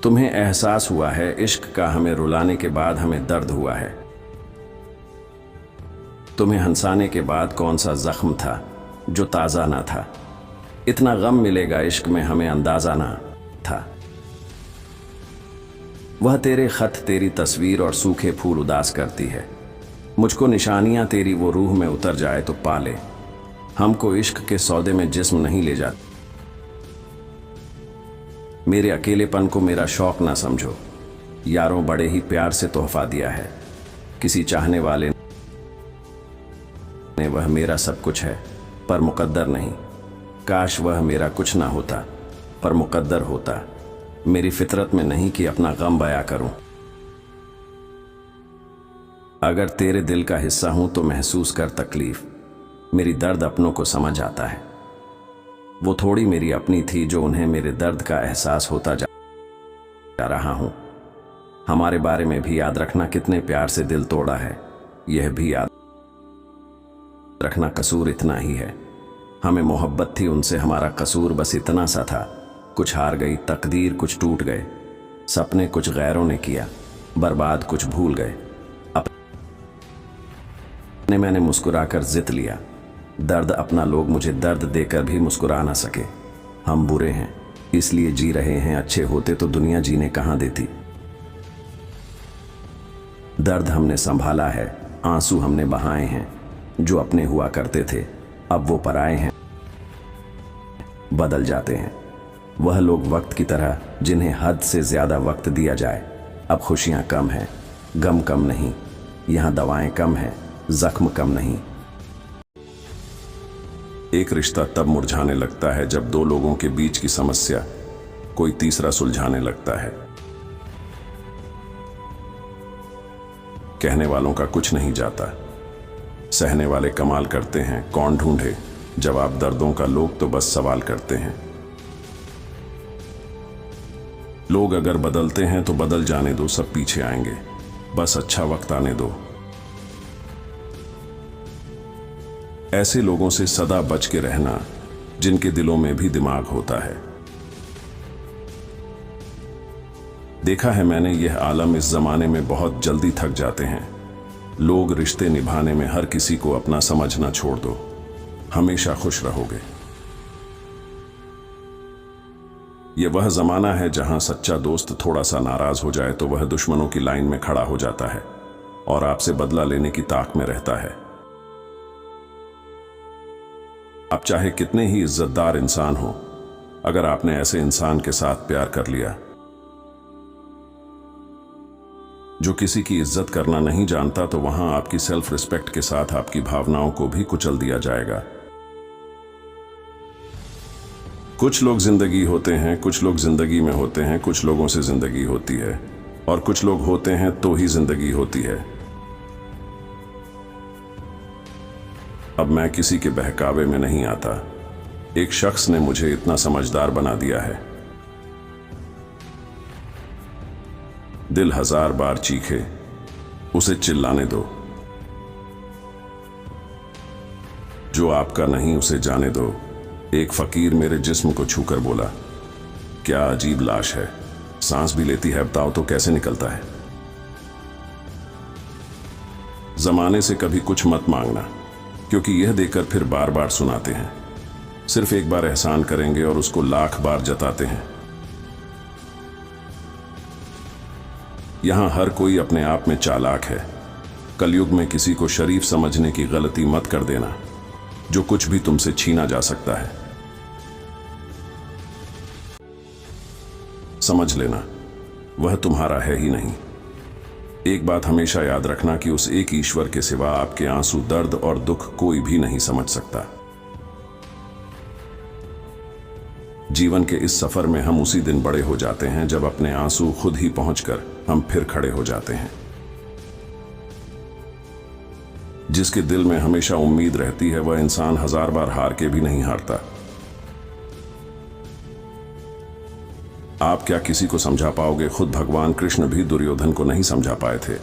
तुम्हें एहसास हुआ है इश्क का, हमें रुलाने के बाद हमें दर्द हुआ है। तुम्हें हंसाने के बाद कौन सा जख्म था जो ताज़ा ना था। इतना गम मिलेगा इश्क में हमें अंदाजा ना था। वह तेरे खत, तेरी तस्वीर और सूखे फूल उदास करती है। मुझको निशानियां तेरी वो रूह में उतर जाए तो पाले। हमको इश्क के सौदे में जिस्म नहीं ले जाती। मेरे अकेलेपन को मेरा शौक ना समझो। यारों बड़े ही प्यार से तोहफा दिया है किसी चाहने वाले ने। वह मेरा सब कुछ है पर मुकद्दर नहीं। काश वह मेरा कुछ ना होता पर मुकद्दर होता। मेरी फितरत में नहीं कि अपना गम बयां करूं। अगर तेरे दिल का हिस्सा हूं तो महसूस कर तकलीफ। मेरी दर्द अपनों को समझ आता है। वो थोड़ी मेरी अपनी थी जो उन्हें मेरे दर्द का एहसास होता जा रहा हूं। हमारे बारे में भी याद रखना कितने प्यार से दिल तोड़ा है। यह भी याद रखना कसूर इतना ही है। हमें मोहब्बत थी उनसे, हमारा कसूर बस इतना सा था। कुछ हार गई तकदीर, कुछ टूट गए सपने, कुछ गैरों ने किया बर्बाद, कुछ भूल गए अपने। मैंने मुस्कुराकर जित लिया। दर्द अपना लोग मुझे दर्द देकर भी मुस्कुरा ना सके। हम बुरे हैं इसलिए जी रहे हैं, अच्छे होते तो दुनिया जीने कहां देती। दर्द हमने संभाला है, आंसू हमने बहाए हैं। जो अपने हुआ करते थे अब वो पराए हैं, बदल जाते हैं। वह लोग वक्त की तरह जिन्हें हद से ज्यादा वक्त दिया जाए। अब खुशियां कम हैं, गम कम नहीं। यहां दवाएं कम हैं, जख्म कम नहीं। एक रिश्ता तब मुरझाने लगता है जब दो लोगों के बीच की समस्या कोई तीसरा सुलझाने लगता है। कहने वालों का कुछ नहीं जाता, सहने वाले कमाल करते हैं। कौन ढूंढे जवाब दर्दों का, लोग तो बस सवाल करते हैं। लोग अगर बदलते हैं तो बदल जाने दो, सब पीछे आएंगे, बस अच्छा वक्त आने दो। ऐसे लोगों से सदा बच के रहना जिनके दिलों में भी दिमाग होता है। देखा है मैंने यह आलम, इस जमाने में बहुत जल्दी थक जाते हैं लोग। रिश्ते निभाने में हर किसी को अपना समझना छोड़ दो, हमेशा खुश रहोगे। यह वह जमाना है जहां सच्चा दोस्त थोड़ा सा नाराज हो जाए तो वह दुश्मनों की लाइन में खड़ा हो जाता है और आपसे बदला लेने की ताक में रहता है। आप चाहे कितने ही इज्जतदार इंसान हो, अगर आपने ऐसे इंसान के साथ प्यार कर लिया जो किसी की इज्जत करना नहीं जानता, तो वहां आपकी सेल्फ रिस्पेक्ट के साथ आपकी भावनाओं को भी कुचल दिया जाएगा। कुछ लोग जिंदगी होते हैं, कुछ लोग जिंदगी में होते हैं, कुछ लोगों से जिंदगी होती है और कुछ लोग होते हैं तो ही जिंदगी होती है। अब मैं किसी के बहकावे में नहीं आता। एक शख्स ने मुझे इतना समझदार बना दिया है। दिल 1000 बार चीखे, उसे चिल्लाने दो। जो आपका नहीं उसे जाने दो। एक फकीर मेरे जिस्म को छूकर बोला, क्या अजीब लाश है, सांस भी लेती है, बताओ तो कैसे निकलता है। जमाने से कभी कुछ मत मांगना, क्योंकि यह देकर फिर बार बार सुनाते हैं। सिर्फ एक बार एहसान करेंगे और उसको लाख बार जताते हैं। यहां हर कोई अपने आप में चालाक है। कलयुग में किसी को शरीफ समझने की गलती मत कर देना। जो कुछ भी तुमसे छीना जा सकता है समझ लेना वह तुम्हारा है ही नहीं। एक बात हमेशा याद रखना कि उस एक ईश्वर के सिवा आपके आंसू, दर्द और दुख कोई भी नहीं समझ सकता। जीवन के इस सफर में हम उसी दिन बड़े हो जाते हैं जब अपने आंसू खुद ही पहुंचकर हम फिर खड़े हो जाते हैं। जिसके दिल में हमेशा उम्मीद रहती है वह इंसान 1000 बार हार के भी नहीं हारता। आप क्या किसी को समझा पाओगे? खुद भगवान कृष्ण भी दुर्योधन को नहीं समझा पाए थे।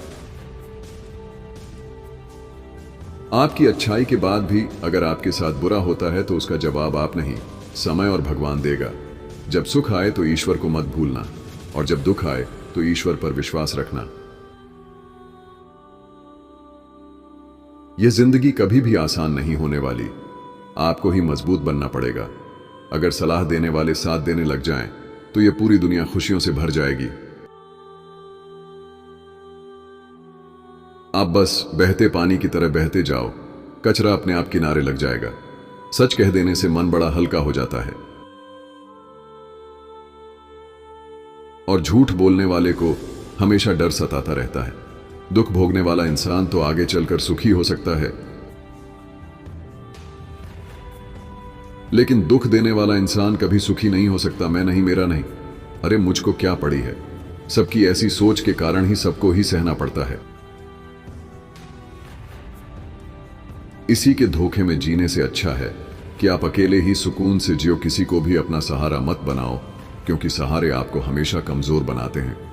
आपकी अच्छाई के बाद भी अगर आपके साथ बुरा होता है तो उसका जवाब आप नहीं, समय और भगवान देगा। जब सुख आए तो ईश्वर को मत भूलना। और जब दुख आए तो ईश्वर पर विश्वास रखना। यह जिंदगी कभी भी आसान नहीं होने वाली, आपको ही मजबूत बनना पड़ेगा। अगर सलाह देने वाले साथ देने लग जाएं, तो यह पूरी दुनिया खुशियों से भर जाएगी। आप बस बहते पानी की तरह बहते जाओ, कचरा अपने आप किनारे लग जाएगा। सच कह देने से मन बड़ा हल्का हो जाता है, और झूठ बोलने वाले को हमेशा डर सताता रहता है। दुख भोगने वाला इंसान तो आगे चलकर सुखी हो सकता है, लेकिन दुख देने वाला इंसान कभी सुखी नहीं हो सकता। मैं नहीं, मेरा नहीं, अरे मुझको क्या पड़ी है। सबकी ऐसी सोच के कारण ही सबको ही सहना पड़ता है। इसी के धोखे में जीने से अच्छा है कि आप अकेले ही सुकून से जियो। किसी को भी अपना सहारा मत बनाओ, क्योंकि सहारे आपको हमेशा कमजोर बनाते हैं।